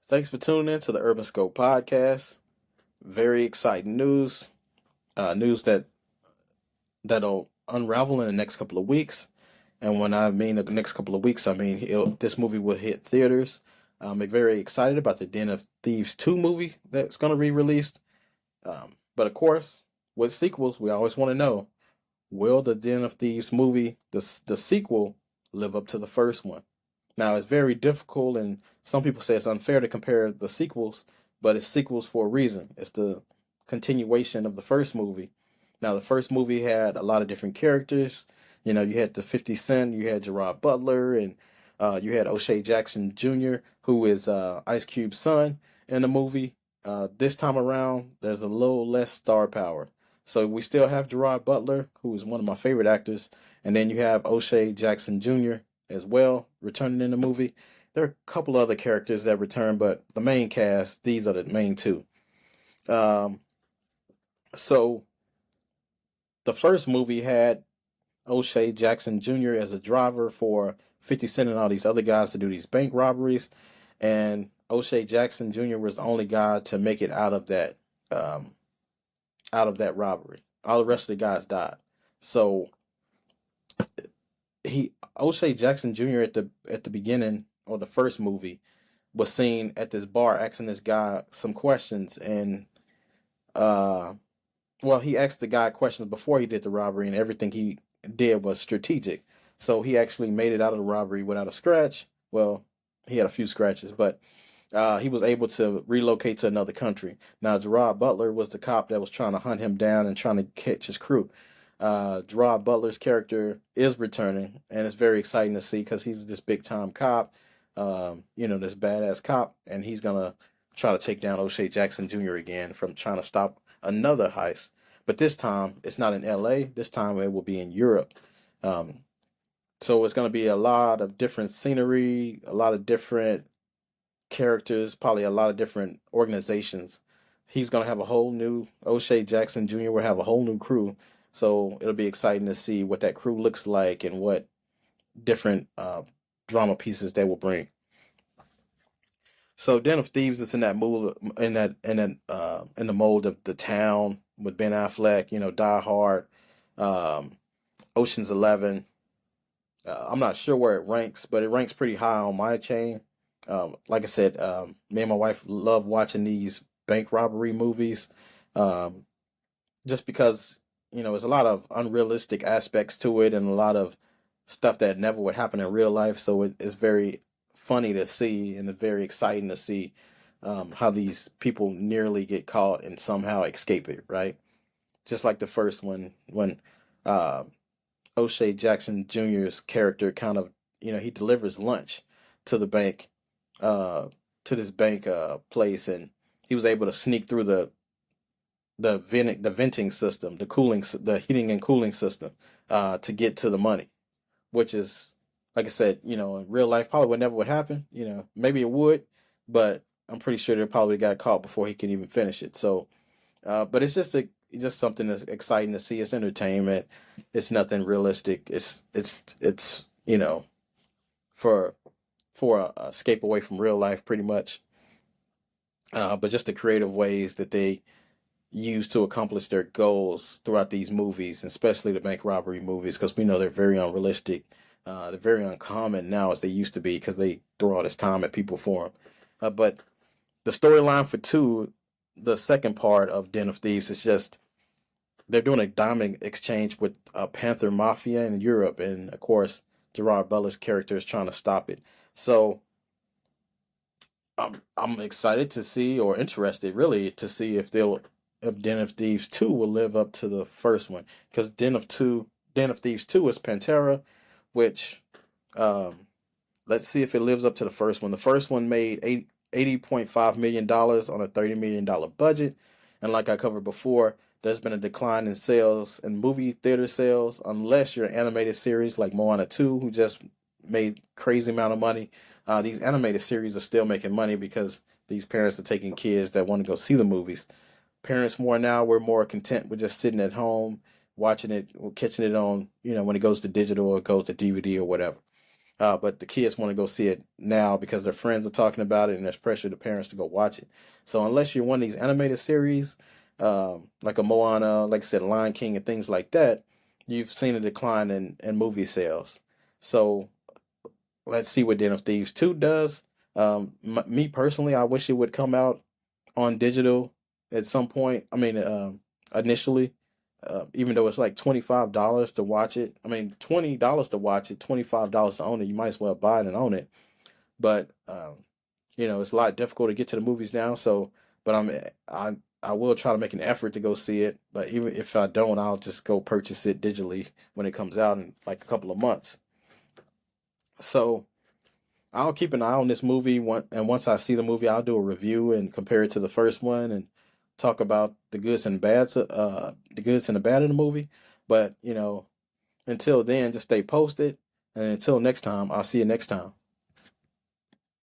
Thanks for tuning in to the Urban Scope podcast. Very exciting news. News that'll unravel in the next couple of weeks. And when I mean the next couple of weeks, I mean this movie will hit theaters. I'm very excited about the Den of Thieves 2 movie that's going to be released. But of course, with sequels, we always want to know, will the Den of Thieves movie, the sequel, live up to the first one? Now, it's very difficult, and some people say it's unfair to compare the sequels, but it's sequels for a reason. It's the continuation of the first movie. Now, the first movie had a lot of different characters. You had the 50 Cent, you had Gerard Butler, and you had O'Shea Jackson Jr., who is Ice Cube's son in the movie. This time around, there's a little less star power. So we still have Gerard Butler, who is one of my favorite actors, and then you have O'Shea Jackson Jr. as well returning in the movie. There are a couple other characters that return, but the main cast, these are the main two. Um, so the first movie had O'Shea Jackson Jr. as a driver for 50 Cent and all these other guys to do these bank robberies, and O'Shea Jackson Jr. was the only guy to make it um, out of that robbery. All the rest of the guys died. So he O'Shea Jackson Jr. at the beginning or the first movie was seen at this bar asking this guy some questions, and uh well, he asked the guy questions before he did the robbery, and everything he did was strategic. So he actually made it out of the robbery without a scratch. Well, he had a few scratches, but he was able to relocate to another country. Now, Gerard Butler was the cop that was trying to hunt him down and trying to catch his crew. Gerard Butler's character is returning, and it's very exciting to see because he's this big time cop, this badass cop, and he's gonna try to take down O'Shea Jackson Jr. again from trying to stop another heist. But this time it's not in L.A. This time it will be in Europe. Um, so it's going to be a lot of different scenery, a lot of different characters, probably a lot of different organizations. He's going to have a whole new O'Shea Jackson Jr. will have a whole new crew. So it'll be exciting to see what that crew looks like and what different drama pieces they will bring. So Den of Thieves is in that mold, in the mold of The Town with Ben Affleck, Die Hard, um, Ocean's 11. I'm not sure where it ranks, but it ranks pretty high on my chain. Like I said, me and my wife love watching these bank robbery movies, um, just because there's a lot of unrealistic aspects to it and a lot of stuff that never would happen in real life. So it's very funny to see and it's very exciting to see how these people nearly get caught and somehow escape it. Right, just like the first one when uh, O'Shea Jackson Jr.'s character kind of, he delivers lunch to the bank, uh, to this bank place, and he was able to sneak through the venting system, the heating and cooling system, to get to the money, which is, like I said, in real life probably would never would happen. Maybe it would, but I'm pretty sure they probably got caught before he can even finish it. So, but it's just something that's exciting to see. It's entertainment. It's nothing realistic. It's for a escape away from real life, pretty much. But just the creative ways that they use to accomplish their goals throughout these movies, especially the bank robbery movies, because we know they're very unrealistic. They're very uncommon now as they used to be because they throw all this time at people for them. But the storyline for two, the second part of Den of Thieves, is just they're doing a diamond exchange with a Panther Mafia in Europe, and of course, Gerard Butler's character is trying to stop it. So I'm excited to see, or interested really, to see if Den of Thieves 2 will live up to the first one, because Den of Thieves 2 is Pantera, which um, let's see if it lives up to the first one. The first one made $80.5 million on a $30 million budget. And like I covered before, there's been a decline in sales and movie theater sales, unless you're an animated series like Moana 2, who just made crazy amount of money. These animated series are still making money because these parents are taking kids that want to go see the movies. Parents more now, we're more content with just sitting at home, watching it or catching it on, when it goes to digital or it goes to DVD or whatever. But the kids want to go see it now because their friends are talking about it and there's pressure to parents to go watch it. So unless you're one of these animated series, like a Moana, like I said, Lion King and things like that, you've seen a decline in movie sales. So let's see what Den of Thieves 2 does. Me personally, I wish it would come out on digital at some point. I mean, initially, even though it's like $25 to watch it. I mean, $20 to watch it, $25 to own it. You might as well buy it and own it. But it's a lot difficult to get to the movies now. So, but I will try to make an effort to go see it. But even if I don't, I'll just go purchase it digitally when it comes out in like a couple of months. So I'll keep an eye on this movie and once I see the movie, I'll do a review and compare it to the first one and talk about the goods and the bad of the movie. But until then, just stay posted, and until next time, I'll see you next time.